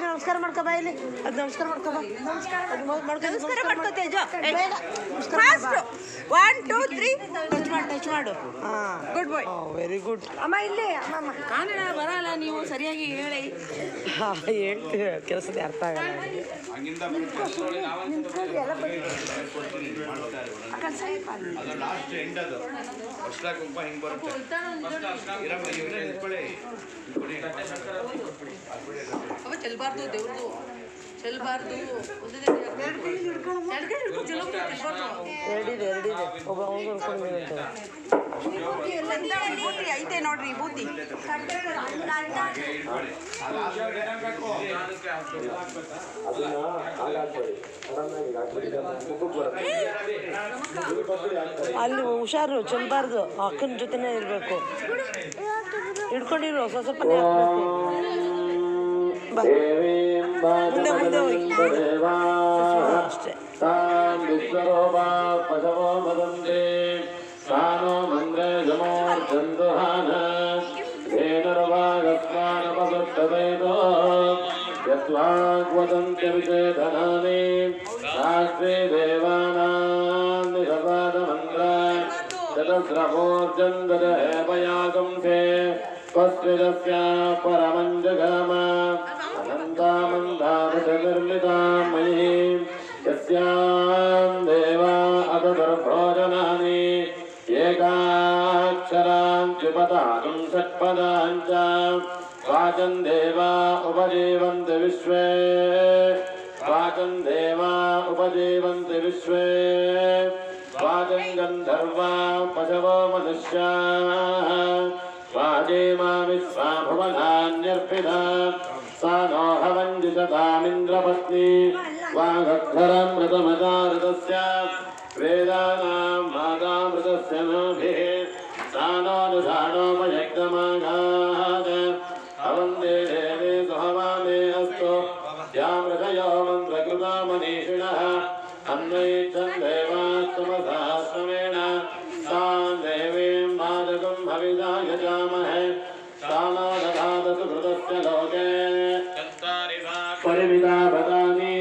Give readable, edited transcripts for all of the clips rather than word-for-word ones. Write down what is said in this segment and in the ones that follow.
ನಮಸ್ಕಾರ ಮಾಡ್ಕೊ ಬಾ ಇಲ್ಲಿ. ಅದು ನಮಸ್ಕಾರ ಮಾಡ್ಕೊ ಬಾ. ನಮಸ್ಕಾರ ಮಾಡ್ಕೊ ತೇಜ. 1 2 3 ಟಚ್ ಮಾಡು. ಹಾಂ, ಗುಡ್ ಬಾಯ್. Very good. ಅಮ್ಮ ಇಲ್ಲಿ ಅಮ್ಮ ಕಾನಡ ಬರಲ್ಲ, ನೀವು ಸರಿಯಾಗಿ ಹೇಳಿ. ಹಾಂ, ಹೇಳ್ತೀವಿ, ಕೆಲಸದ ಅರ್ಥ ಆಗಲ್ಲ. ಚೆಲ್ಬಾರ್ದು, ದೇವ್ರದು ಚೆಲ್ಬಾರ್ದು. ಎರಡಿದೆ ಒಬ್ಬ ಐತೆ ನೋಡ್ರಿ ಬೂತಿ. ಅಲ್ಲಿ ಹುಷಾರು, ಚೆಲ್ಬಾರ್ದು, ಅಕ್ಕನ ಜೊತೆನೇ ಇರಬೇಕು. ಹಿಡ್ಕೊಂಡಿರು, ಸ್ವಲ್ಪ ಮುಂದೆ ಮುಂದೆ ಹೋಗಿ ಅಷ್ಟೇ. ಸಾನೋ ಮಂದ್ರೆ ಜಮೋರ್ಜಂದುಹಾನ ೇನರ್ವಾಗಸ್ಮಾನಪಸುತ್ತದೈದೋ ಯತ್ವಾಗ್ವದಂತ್ಯ ವಿಚೇತನಾನಿ ಶಾಸ್ತ್ರೇ ದೇವಾನಾಂ ನಿಷಪಾದಮಂತ್ರ ಚತಸ್ರಮೋರ್ಜಂದದ ಹೇಮಯಾಗಂಸೆ ಸ್ವಸ್ವಿದಸ್ಯ ಪರಮಂ ಜಗಾಮ ಅನಂತಾಮಂದಾಮೃತನಿರ್ಮಿತಾಂ ಮಯಿ ಯಸ್ಯಾಂ ದೇವಾ ಅತದರ್ಭೋಜನಾನಿ ಏಕಾಕ್ಷರಾಂತ್ಯುಪದಾನಂ ಷಟ್ಪದಾಂಚ ವಾಚಂ ದೇವಾ ಉಪಜೀವಂತಿ ವಿಶ್ವೇ ವಾಚಂ ದೇವಾ ಉಪಜೀವಂತಿ ವಿಶ್ವೇ ವಾಚಂ ಗಂಧರ್ವಾ ಪಶವೋ ಮನುಷ್ಯಾ ವಾಜೇಮಾ ವಿಶ್ವಾ ಭುವನಾನ್ಯರ್ಪಿತ ಸಾ ನೋ ಹವಂಜಿಷತಾಮಿಂದ್ರಪತ್ನಿ ವಾಗಕ್ಷರಮೃತಮಚಾರತಸ್ಯ ವೇದಾನಾಂ ಮಾತಾಮೃತಸ್ಯ ನಾಭಿಃ ಸಾನೋನುಷಾಣೋಪಯಗ್ಧಮಾಘಾತ್ ಅವಂದೇ ದೇವೇ ಸುಹವಾಮೇ ಅಸ್ತು ದ್ಯಾಮೃತಯೋ ಮಂತ್ರಕೃತಾ ಮನೀಷಿಣಃ ಅನ್ವೈಚ್ಛನ್ ದೇವಾಸ್ತಮಸಹಸ್ರಮೇಣ ತಾಂ ದೇವೀಂ ಮಾದಕಂ ಹವಿಷಾ ಯಜಾಮಹೇ ಸಾನೋ ದಧಾತು ಸುಕೃತಸ್ಯ ಲೋಕೆ ಪರಿವಿದಾಭತಾನಿ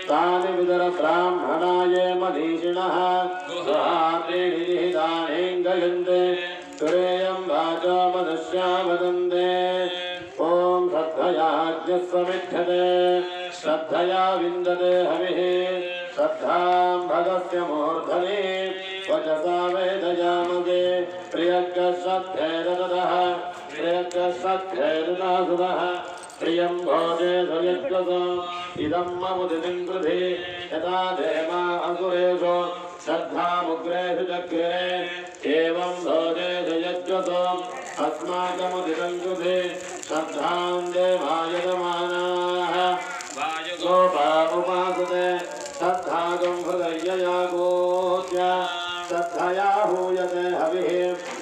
ತಾನಿ ವಿದರ ಬ್ರಾಹ್ಮಣಾಯ ಮನೀಷಿಣಃ ಗುಹಾತ್ರೀಣಿ ನಿಹಿತಾನೇಂಗಯಂತೆ ತುರೇಯಂ ವಾಚೋ ಮನುಷ್ಯಾ ವದಂತೆ ಓಂ ಶ್ರದ್ಧಯಾಜ್ಞಸ್ವಮಿಚ್ಛತೆ ಶ್ರದ್ಧಯಾ ವಿಂದತೆ ಹವಿಃ ಶ್ರದ್ಧಾಂ ಭಗಸ್ಯ ಮೂರ್ಧನಿ ವಚಸಾ ವೇದಯಾಮದೆ ಪ್ರಿಯಕ್ಕ ಶ್ರದ್ಧೇರತಃ ಪ್ರಿಯಕ್ಕ ಶ್ರದ್ಧೇರತಾಸುರಃ ಪ್ರಿಯಂ ಭೋಜೆ ಧ್ವಜತ್ವಸೋ ಇದಂ ಮಮುದಿತಿಂ ಕೃಧಿ ಯಥಾ ದೇವಾ ಅಸುರೇಷು ಶ್ರದ್ಧಾಮುಗ್ರೇಷು ಚಕ್ರೆ ಏವಂ ಭೋಜೆ ಧ್ವಜತ್ವಸೋ ಅಸ್ಮಾಕಮುದಿತಿಂ ಕೃಧಿ ಶ್ರದ್ಧಾಂ ದೇವಾಯಜಮಾನಾಃ ಗೋಪಾ ಉಪಾಸತೆ ಶ್ರದ್ಧಾಗಂ ಹೃದಯಯಾಗೋಚ್ಯ ಶ್ರದ್ಧಯಾ ಹೂಯತೆ ಹವಿಃ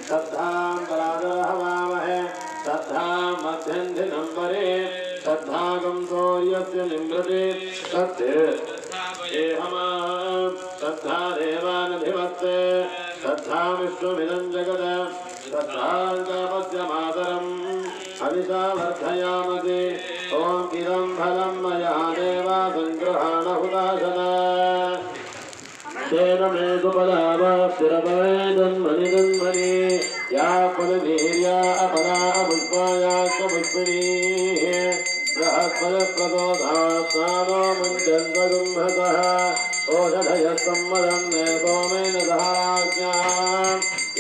ಶ್ರದ್ಧಾಂ ಪರಾದರಹವಾಮಹೇ ಶ್ರದ್ಧಾಂ ಮಧ್ಯಂಧಿನಂ ಪರೇ ಶ್ರದ್ಧಾಗಂ ಸೂರ್ಯಸ್ಯ ನಿಮೃತೆ ಶ್ರದ್ಧಾ ದೇವಾನಧಿವಸ್ತೆ ಶ್ರದ್ಧಾ ವಿಶ್ವಮಿದಂ ಜಗದ ಶ್ರದ್ಧಾಂ ಕಾಮಸ್ಯ ಮಾತರಂ ಹವಿಷಾ ವರ್ಧಯಾಮಸೆ ಓಂ ಇದಂ ಫಲಂ ಮಯಾ ದೇವಾ ಸಂಗ್ರಹಾಣ ಹುತಾಶನ ತೇನ ಮೇ ಸುಪದಾವಾಪ್ತಿರಪವೇದನ್ಮನಿ ಯಾ ಪದವೀರ್ಯಾ ಅಪರಾ ಪುಷ್ಪಾಯಾಶ್ಚ ಪುಷ್ಪಿಣೀ ಬೃಹತ್ಪದಪ್ರದೋಧಾತ್ಮಾನೋ ಮಂಜನ್ವಗುಂಹತಃ ಓಷಧಯಃ ಸಮ್ಮದಂ ನೇತೋಮೇನ ಸಹಾಜ್ಞಾ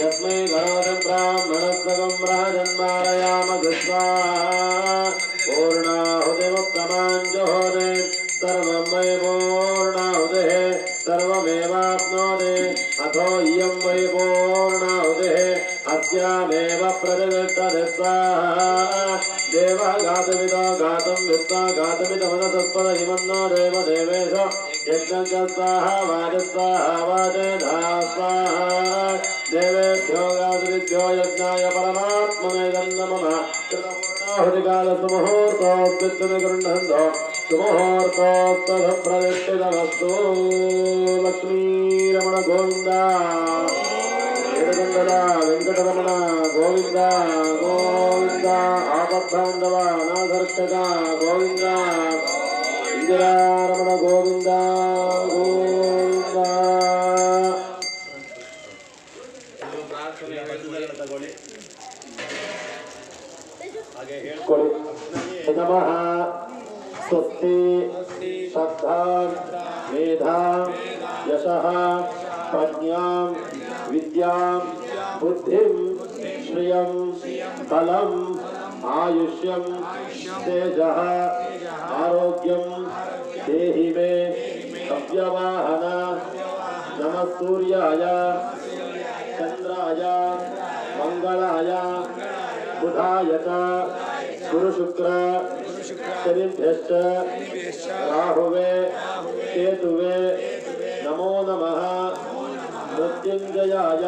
ಯಸ್ಮೈ ಕರೋತಿ ಬ್ರಾಹ್ಮಣಸ್ವಗಂ ರಾಜನ್ಮಾರಯಾಮಧುಸ್ವಾ ಪೂರ್ಣಾಹುತಿमुक्तमाञ्जहोति सर्वं वै पूर्णाहुतिः सर्वमेवाप्नोति अथो इयं वै पूर्णाहुतिः अस्यामेव प्रतिष्ठते स्वाहा देवः गातमिदो गातं वित्ता गातमिदमनसत्पद हिमन्नो देवदेवेश यज्ञश्च स्वाहा वाजस्वाहा वाजेधा स्वाहा देवेभ्यो गातरिभ्यो यज्ञाय परमात्मने नमः कृतपूर्णाहुतिकालसुमुहूर्तोऽस्मिन् गृह्णन्तो सुमुहूर्तोत्तरप्रदिष्टितमस्तु लक्ष्मीरमण गोविन्द वेङ्कटरमण गोविन्द ಗೋವಿಂದ ಗೋವಿಂದ ಆಪದ್ಬಾಂಧವ ಅನಾಥರಕ್ಷಕ ಗೋವಿಂದ ಇಂದಿರಾರಮಣ ಗೋವಿಂದ ಗೋವಿಂದ. ತಗೊಳ್ಳಿ ಹಾಗೆ ಹೇಳ್ಕೊಳ್ಳಿ. ನಮಃ ಸ್ವಸ್ತಿ ಶ್ರದ್ಧಾ ಮೇಧಾ ಯಶಃ ಪ್ರಜ್ಞಾಂ ವಿದ್ಯಾಂ ಬುದ್ಧಿಂ ಶ್ರಿಯಂ ಬಲಂ ಆಯುಷ್ಯಂ ತೇಜಃ ಆರೋಗ್ಯಂ ದೇಹಿ ಮೇ ಸವ್ಯವಾಹನ. ನಮಃ ಸೂರ್ಯಾಯ ಚಂದ್ರಾಯ ಮಂಗಳಾಯ ಬುಧಾಯ ಚ ಗುರು ಶುಕ್ರ ಶನಿಭ್ಯಶ್ಚ ರಾಹುವೇ ಕೇತುವೇ ನಮೋ ನಮಃ. ಮೃತ್ಯುಂಜಯಾಯ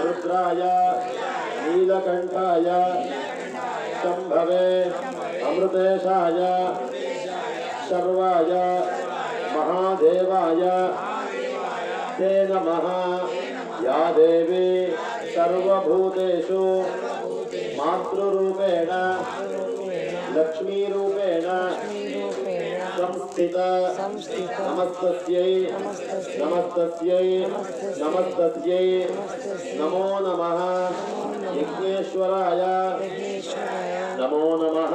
ರುದ್ರಾಯ ನೀಲಕಂಠಾಯ ಶಂಭವೇ ಅಮೃತೇಶಾಯ ಶರ್ವಾಯ ಮಹಾದೇವಾಯ ते नमः. या देवी सर्वभूतेषु मातृरूपेण लक्ष्मीरूपेण संस्थिता नमस्तस्यै नमस्तस्यै नमस्तस्यै नमो नमः. यज्ञेश्वराय नमो नमः.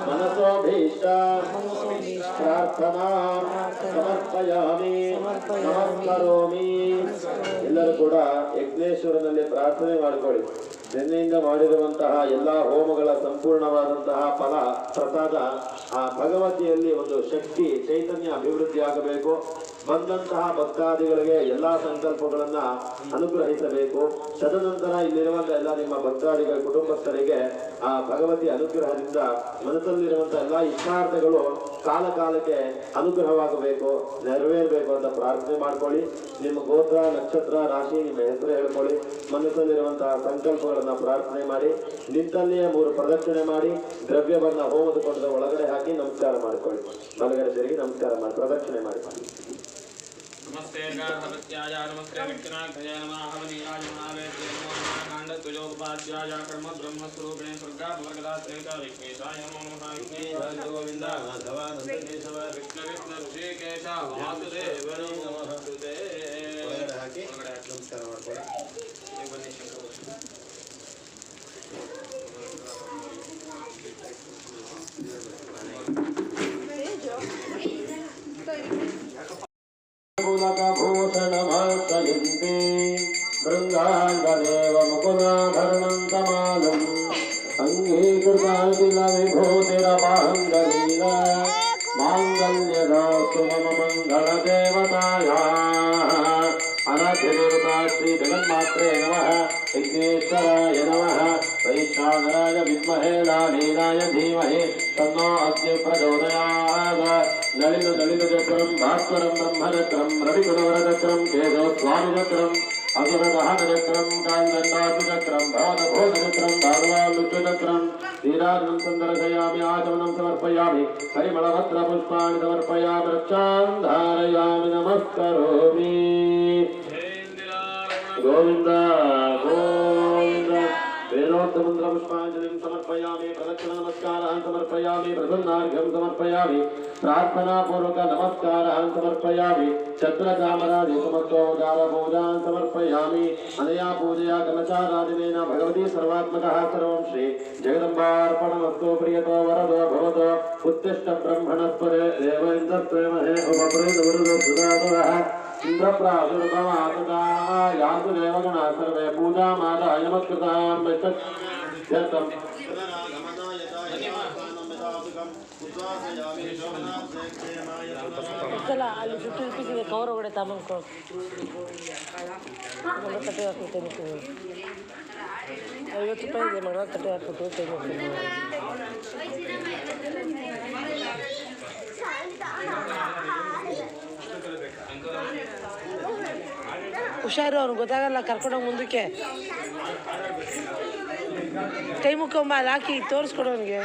मनसोभीष्ट प्रार्थना ಸಮರ್ಪಯಾಮಿ ನಮಸ್ಕರೋಮಿ. ಎಲ್ಲರೂ ಕೂಡ ಯಜ್ಞೇಶ್ವರನಲ್ಲಿ ಪ್ರಾರ್ಥನೆ ಮಾಡಿಕೊಳ್ಳಿ. ನಿನ್ನೆಯಿಂದ ಮಾಡಿರುವಂತಹ ಎಲ್ಲ ಹೋಮಗಳ ಸಂಪೂರ್ಣವಾದಂತಹ ಫಲ ಪ್ರಸಾದ ಆ ಭಗವತಿಯಲ್ಲಿ ಒಂದು ಶಕ್ತಿ ಚೈತನ್ಯ ಅಭಿವೃದ್ಧಿ ಆಗಬೇಕು. ಬಂದಂತಹ ಭಕ್ತಾದಿಗಳಿಗೆ ಎಲ್ಲಾ ಸಂಕಲ್ಪಗಳನ್ನ ಅನುಗ್ರಹಿಸಬೇಕು. ತದನಂತರ ಇಲ್ಲಿರುವಂತಹ ಎಲ್ಲ ನಿಮ್ಮ ಭಕ್ತಾದಿಗಳ ಕುಟುಂಬಸ್ಥರಿಗೆ ಆ ಭಗವತಿ ಅನುಗ್ರಹದಿಂದ ಮನಸ್ಸಲ್ಲಿರುವಂತಹ ಎಲ್ಲಾ ಇಷ್ಟಾರ್ಥಗಳು ಕಾಲ ಕಾಲಕ್ಕೆ ಅನುಗ್ರಹವಾಗಬೇಕು, ನೆರವೇರಬೇಕು ಅಂತ ಪ್ರಾರ್ಥನೆ ಮಾಡ್ಕೊಳ್ಳಿ. ನಿಮ್ಮ ಗೋತ್ರ ನಕ್ಷತ್ರ ರಾಶಿ ನಿಮ್ಮ ಹೆಸರು ಹೇಳ್ಕೊಳ್ಳಿ. ಮನಸ್ಸಲ್ಲಿರುವಂತಹ ಸಂಕಲ್ಪಗಳನ್ನ ಪ್ರಾರ್ಥನೆ ಮಾಡಿ ನಿಂತಲ್ಲಿಯೇ 3 ಪ್ರದಕ್ಷಿಣೆ ಮಾಡಿ ದ್ರವ್ಯವನ್ನ ಹೋಮದ ಕೊಂಡದ ಒಳಗಡೆ ಹಾಕಿ ನಮಸ್ಕಾರ ಮಾಡ್ಕೊಳ್ಳಿ. ಬಲಗಡೆ ತಿರುಗಿ ನಮಸ್ಕಾರ ಮಾಡಿ ಪ್ರದಕ್ಷಿಣೆ ಮಾಡಿ. नमस्ते गार्हपत्याय नमस्ते विघ्नार्थये नमः हवनीयाय महावेद्ये नमो नमः काण्डद्वयोपाध्याय कर्म ब्रह्मस्वरूपिणे स्वर्गाद्वर्गदात्रेका विघ्नेशाय नमो नमः. विघ्नेशाय गोविन्द माधवानन्दकेशव विघ्न ऋषिकेश वासुदेव नमः स्तुते. ಹಾಕಿ ನಮಸ್ಕಾರ ಮಾಡ್ಕೊಳ್ಳಿ. ಬನ್ನಿ ಶಂಕರ ಭೂಷಣಮಾಶ್ರಯಂತೆ ಬೃಂದಾಂಗದೇವ ಮುಕುಲಾಭರಣಂ ಕಮಾಲಂ ಅಂಗೀಕೃತಾಖಿಲ ವಿಭೂತಿರಪಾಂಗಲೀಲ ಮಾಂಗಲ್ಯದಾಸ್ತು ಮಮ ಮಂಗಳ ದೇವತಾಯಾಃ. ಅನಧಿದೇವತಾ ಶ್ರೀ ಜಗನ್ಮಾತ್ರೇ ನಮಃ. ವಿಘ್ನೇಶ್ವರಾಯ ನಮಃ. ವೈಶ್ವಾನರಾಯ ವಿದ್ಮಹೇ ಲಾಲೀಲಾಯ ಧೀಮಹಿ ತನ್ನೋ ಅಗ್ನಿ ಪ್ರಚೋದಯಾತ್. ನಳಿನ ನಳಿನ ಚಕ್ರಂ ಭಾಸ್ವರಂ ಬ್ರಹ್ಮಚಕ್ರಂ ರವಿಕುಲವರಚಕ್ರಂ ಕೇಶವಸ್ವಾಮಿಚಕ್ರಂ ಅಸುರದಹನಚಕ್ರಂ ಕಾಂದಂಡಾಸುಚಕ್ರಂ ಭವನಭೋಜಚಕ್ರಂ ಭಾಗವಾಲುಚಕ್ರಂ ಶ್ರೀರಾಜಂ ಸಂದರ್ಶಯಾಮಿ ಆಚಮನಂ ಸಮರ್ಪಯಾಮಿ ಪರಿಮಳವಸ್ತ್ರ ಪುಷ್ಪಾಣಿ ಸಮರ್ಪಯಾಮಿ ರಕ್ಷಾಂ ಧಾರಯಾಮಿ ನಮಸ್ಕರೋಮಿ. ಗೋವಿಂದ ಗೋವಿಂದ. ವೇದೋಕ್ತಮಂತ್ರ ಪುಷ್ಪಾಂಜಲಿಂ ಸಮರ್ಪಯಾಮಿ ಪ್ರದಕ್ಷಿಣ ನಮಸ್ಕಾರಾನ್ ಸಮರ್ಪಯಾಮಿ ಪ್ರಸನ್ನಾರ್ಘ್ಯಂ ಸಮರ್ಪಯಾಮಿ ಪ್ರಾರ್ಥನಾಪೂರ್ವಕ ನಮಸ್ಕಾರಾನ್ ಸಮರ್ಪಯಾಮಿ ಛತ್ರಚಾಮರಾದಿ ಸಮಸ್ತೋಪಚಾರ ಪೂಜಾನ್ ಸಮರ್ಪಯಾಮಿ. ಅನಯಾ ಪೂಜೆಯ ಕಲಶಾರಾಧನೇನ ಭಗವತಿ ಸರ್ವಾತ್ಮಕಃ ಸರ್ವಂ ಶ್ರೀ ಜಗದಂಬಾರ್ಪಣಮಸ್ತು. ಪ್ರಿಯತೋ ವರದೋ ಭವತೋ ಉತ್ತಿಷ್ಠ ಬ್ರಹ್ಮಣಸ್ಪದೆ ದೇವ ಇಂದ್ರತ್ವೇಮಹೇ ಉಪಪ್ರೇತ ವರುದೋ ಸುಧಾತಃ ಇಂದ್ರಪ್ರಾಸುರತಮಾತುಕಾ ಯಾಂತು ದೇವಗಣ ಸರ್ವೇ ಪೂಜಾಮಾದಾಯ ನಮಸ್ಕೃತಾಂ ಯತಂ. ಅಲ್ಲಿ ಸುಟ್ಟು ಇಪ್ಪಿಸಿದೆ ಕವರ್ ಒಳಗಡೆ ತಗೊಂಡು ಕಟ್ಟೆ ಹಾಕ್ಬಿಟ್ಟು 50 ರೂಪಾಯಿ ಇದೆ ಮಾಡುವ ಕಟ್ಟೆ ಹಾಕ್ಬಿಟ್ಟು ತೆಗೆದು ಹುಷಾರು. ಅವ್ನು ಗೊತ್ತಾಗಲ್ಲ, ಕರ್ಕೊಂಡೋಗಿ ಮುಂದಕ್ಕೆ ಕೈ ಮುಕ್ಕೊಂಬ ಅಲ್ಲಿ ಹಾಕಿ ತೋರಿಸ್ಕೊಡು ಅವನಿಗೆ.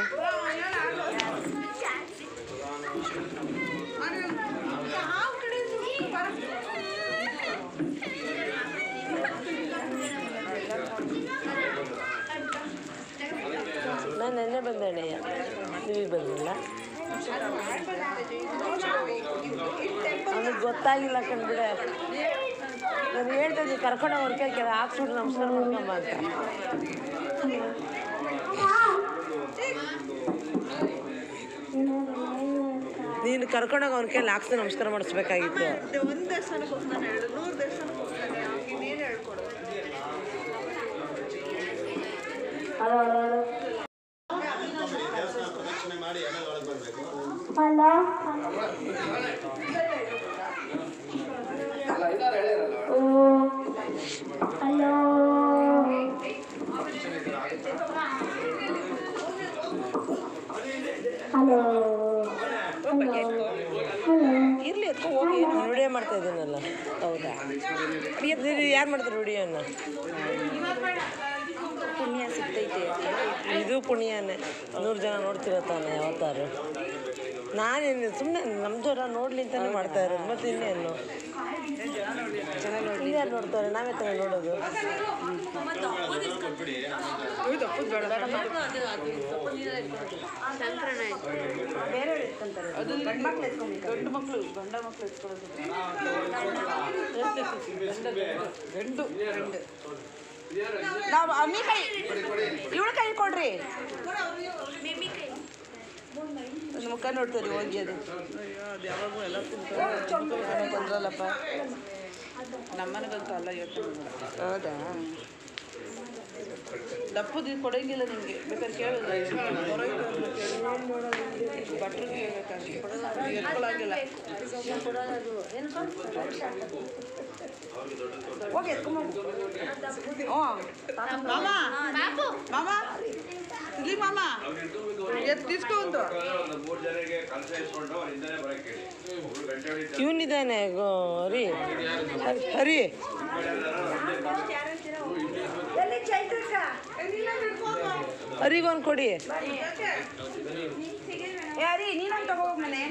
ಬಂದಣ್ಣಯ್ಯ ನೀವು ಬಂದಿಲ್ಲ ಅವನಿಗೆ ಗೊತ್ತಾಗಿಲ್ಲ ಕಂಡ್ಬಿಡೆ ನಾನು ಹೇಳ್ತಾ ಇದ್ದೀನಿ ಕರ್ಕೊಂಡು ಅವ್ರ ಕೈ ಕೆಲ ಹಾಕ್ಸ್ಬಿಟ್ಟು ನಮಸ್ಕಾರ ಮಾಡ್ಕೊಂಬ ಅಂತ ನೀನು ಕರ್ಕೊಂಡೋಗಿ ಅವ್ನ ಕೈಯಲ್ಲಿ ಹಾಕ್ಸಿ ನಮಸ್ಕಾರ ಮಾಡಿಸ್ಬೇಕಾಗಿತ್ತು ಒಂದು ದೇವಸ್ಥಾನಕ್ಕೆ ಹೋಗ್ತಾನೆ ಹೇಳು 100 ದೇವಸ್ಥಾನಕ್ಕೆ ಹೋಗ್ತಾನೆ ಅವ್ನಿಗೆ ಇನ್ನೇನು ಹೇಳ್ಕೊಡು ಪ್ರದಕ್ಷಿಣೆ ಮಾಡಿ ಆಮೇಲೆ ಒಳಗೆ ಬರಬೇಕು ಇರ್ಲಿ ಎತ್ಕೊ ಹೋಗಿ ವಿಡಿಯೋ ಮಾಡ್ತಾ ಇದ್ದೀನಲ್ಲ ಹೌದಾ ಯಾರು ಮಾಡ್ತಾರೆ ವಿಡಿಯೋನ ಪುಣ್ಯ ಸಿಗ್ತೈತೆ ಇದು ಪುಣ್ಯನೇ 100 ಜನ ನೋಡ್ತಿರತ್ತಾನೆ ಯಾವತ್ತಾರು ನಾನೇನು ಸುಮ್ಮನೆ ನಮ್ಮ ಜನ ನೋಡ್ಲಿ ಅಂತಾನೆ ಮಾಡ್ತಾ ಇರೋದು ಮತ್ತೆ ಇನ್ನೇನು ಜನ ನೋಡಿ ಯಾರು ನೋಡ್ತಾರೆ ನಾವೇ ತಾನೇ ನೋಡೋದು ಬೇರೆ ಎತ್ಕೊಂತಾರೆ ಗಂಡು ಮಕ್ಳು ಎತ್ಕೊಂಡು ಗಂಡ ಮಕ್ಳು ಎತ್ಕೊಳ್ಳೋದು ಗಂಡು ನಾವು ಅಮ್ಮಿ ಕೈ ಇವಳ ಕೈ ಕೊಡ್ರಿ ಮುಖ ನೋಡ್ತಾರೆ ಹೋಗಿ ಅದು ಯಾವಾಗೂ ಎಲ್ಲ ಬಂದ್ರಲ್ಲಪ್ಪ ನಮ್ಮನೆಗಂತೂ ಅಲ್ಲ ಯೋಚನೆ ಹೌದಾ ದಪ್ಪದು ಕೊಡೋಂಗಿಲ್ಲ ನಿಮಗೆ ಬೇಕಾದ್ರೆ ಕೇಳೋದು ಬಟ್ರು ಕೇಳಬೇಕಾಗಿ ಎತ್ಕೊಳ್ಳೋಂಗಿಲ್ಲ ಹೋಗಿ ಎತ್ಕೊಂಬ ಮಾಮ ಮಾಮ ಇಲ್ಲಿ ಮಾಮ ಎತ್ತಿಸ್ಕೊಂಡು ಇವನಿದ್ದಾನೆ ಹರಿ ಹರಿ ಹರಿಗೊಂದು ಕೊಡಿ ಹರಿ ನೀನೊಂದು ತಗೋಗ್ ಮನೆ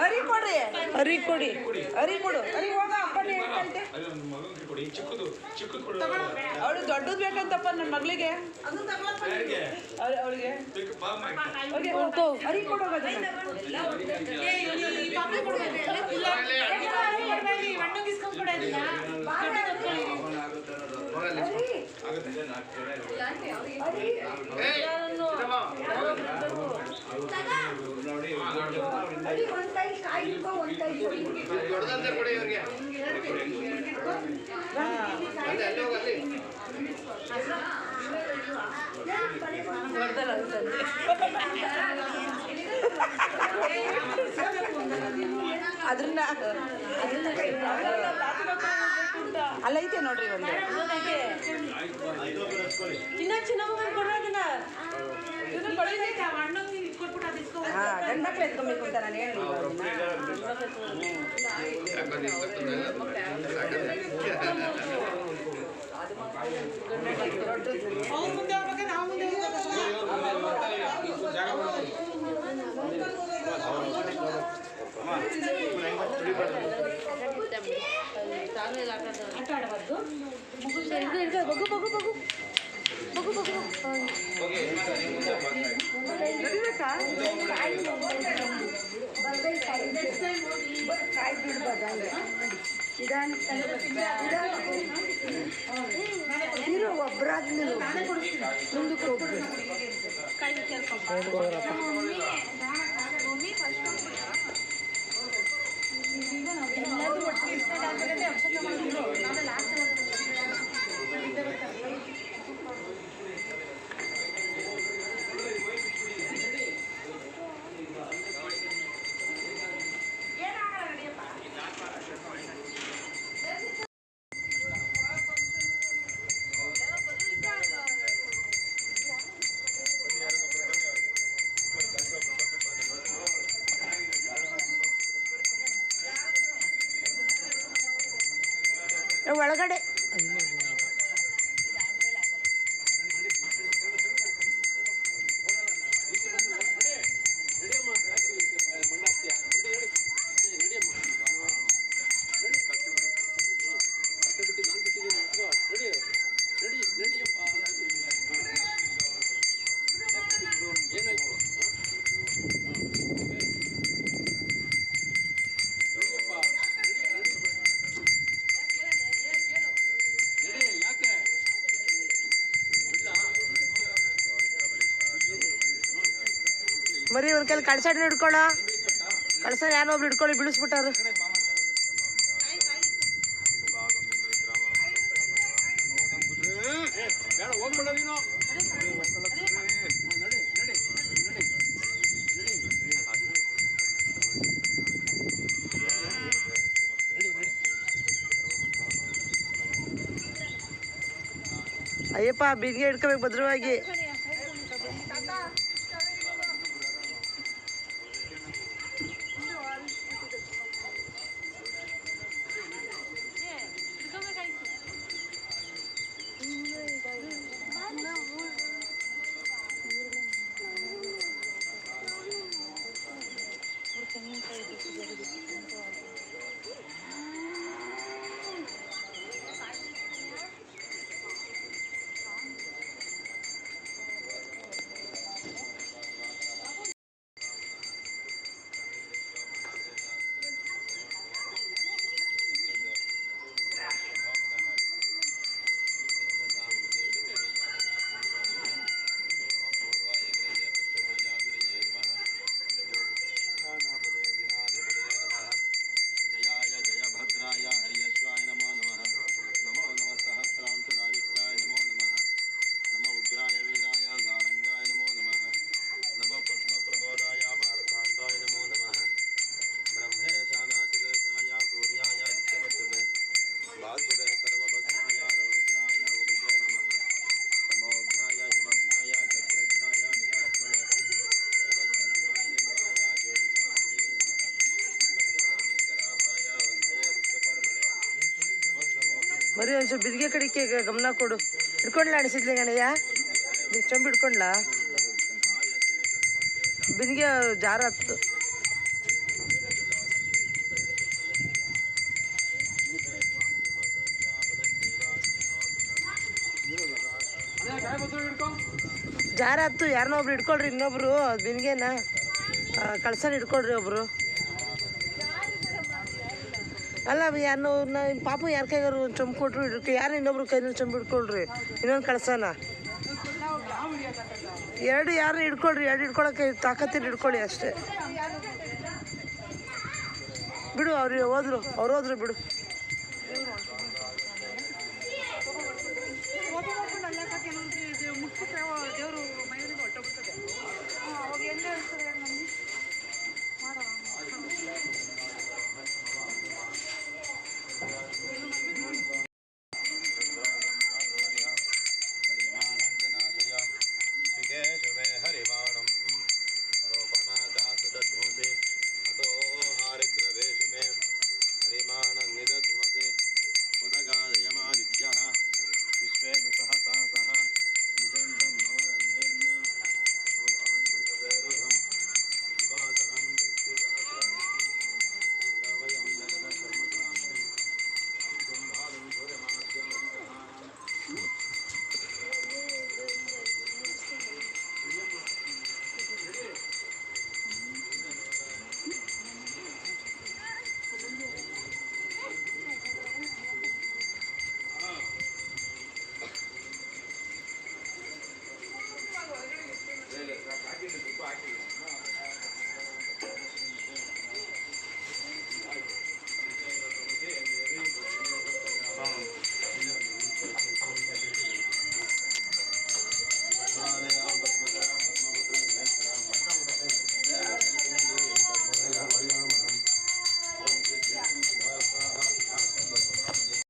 ಹರಿ ಕೊಡ್ರಿ ಹರಿ ಕೊಡಿ ಹರಿ ಕೊಡು ಹರಿ ಹೋಗ ಅಪ್ಪನೇ ಹೇಳ್ತೈತೆ ಅವಳು ದೊಡ್ಡದು ಬೇಕಂತಪ್ಪ ನನ್ನ ಮಗಳಿಗೆ ಅವಳಿಗೆ ಹರಿ ಕೊಡು ಅದನ್ನ ಅಲ್ಲ ಐತೆ ನೋಡ್ರಿ ಒಂದು ಇನ್ನ ಚಿನ್ನಮ್ಮ ಕೊಡೋದನ್ನ ಗಂಡ ಮಕ್ಳು ಎತ್ಕೊಬೇಕು ಅಂತ ನಾನು ಹೇಳಿ ಬಗು ಬಗು ಬಗು ಬಗು ಬಗು ನಡಿಬೇಕಾ ಕಾಯಿ ಬಿಡ್ಬೋದ ಇರೋ ಒಬ್ಬರಾದ್ಮೇಲೆ ಮುಂದಕ್ಕೆ ಹೋಗ್ಬೇಕು ಎಲ್ಲರೂ ಒಟ್ಟಿಗೆ ಇಸ್ಕೊಂಡಾದ್ಮೇಲೆ ಅಭಿಷೇಕ ಮಾಡಿದ್ರು ನಾಳೆ ಲಾಸ್ಟ್ ಒಳಗಡೆ ಒಂದು ಕೈಲಿ ಕಳ್ಸಾಡಿ ಹಿಡ್ಕೊಳ್ಳೋ ಕಳ್ಸ ಯಾರೋ ಒಬ್ರು ಹಿಡ್ಕೊಳ್ಳಿ ಬೀಳಿಸ್ಬಿಟ್ಟಾರು ಅಯ್ಯಪ್ಪ ಬಿಂದಿಗೆ ಹಿಡ್ಕೋಬೇಕು ಭದ್ರವಾಗಿ ಬರೀ ಒಂಚೂರು ಬಿದಿಗೆ ಕಡಿಕೆ ಗಮನ ಕೊಡು ಹಿಡ್ಕೊಂಡ್ಲಾ ಅನಿಸಿದ್ಲಿ ಗಣಯ್ಯ ಚಂಬು ಹಿಡ್ಕೊಂಡ್ಲಾ ಬಿದಿಗೆ ಜಾರ ಹತ್ತು ಜಾರ ಹತ್ತು ಯಾರನ್ನೋ ಒಬ್ರು ಹಿಡ್ಕೊಳ್ರಿ ಇನ್ನೊಬ್ರು ಬಿನ್ಗೆನ ಕಳ್ಸನ ಹಿಡ್ಕೊಳ್ರಿ ಒಬ್ರು ಅಲ್ಲ ಯಾರನ್ನೋ ಪಾಪ ಯಾರ ಕೈಗಾರು ಒಂದು ಚೊಂಬು ಕೊಟ್ರು ಹಿಡ್ಕೊ ಯಾರು ಇನ್ನೊಬ್ರು ಕೈನಲ್ಲಿ ಚೊಂಬು ಹಿಡ್ಕೊಳ್ರಿ ಇನ್ನೊಂದು ಕಳ್ಸನ ಎರಡು ಯಾರನ್ನ ಹಿಡ್ಕೊಳ್ರಿ ಎರಡು ಹಿಡ್ಕೊಳಕ್ಕೆ ತಾಕತ್ತಿನ ಹಿಡ್ಕೊಳ್ಳಿ ಅಷ್ಟೇ ಬಿಡು ಅವ್ರಿಗೆ ಅವ್ರು ಹೋದ್ರು ಬಿಡು ದೇವರು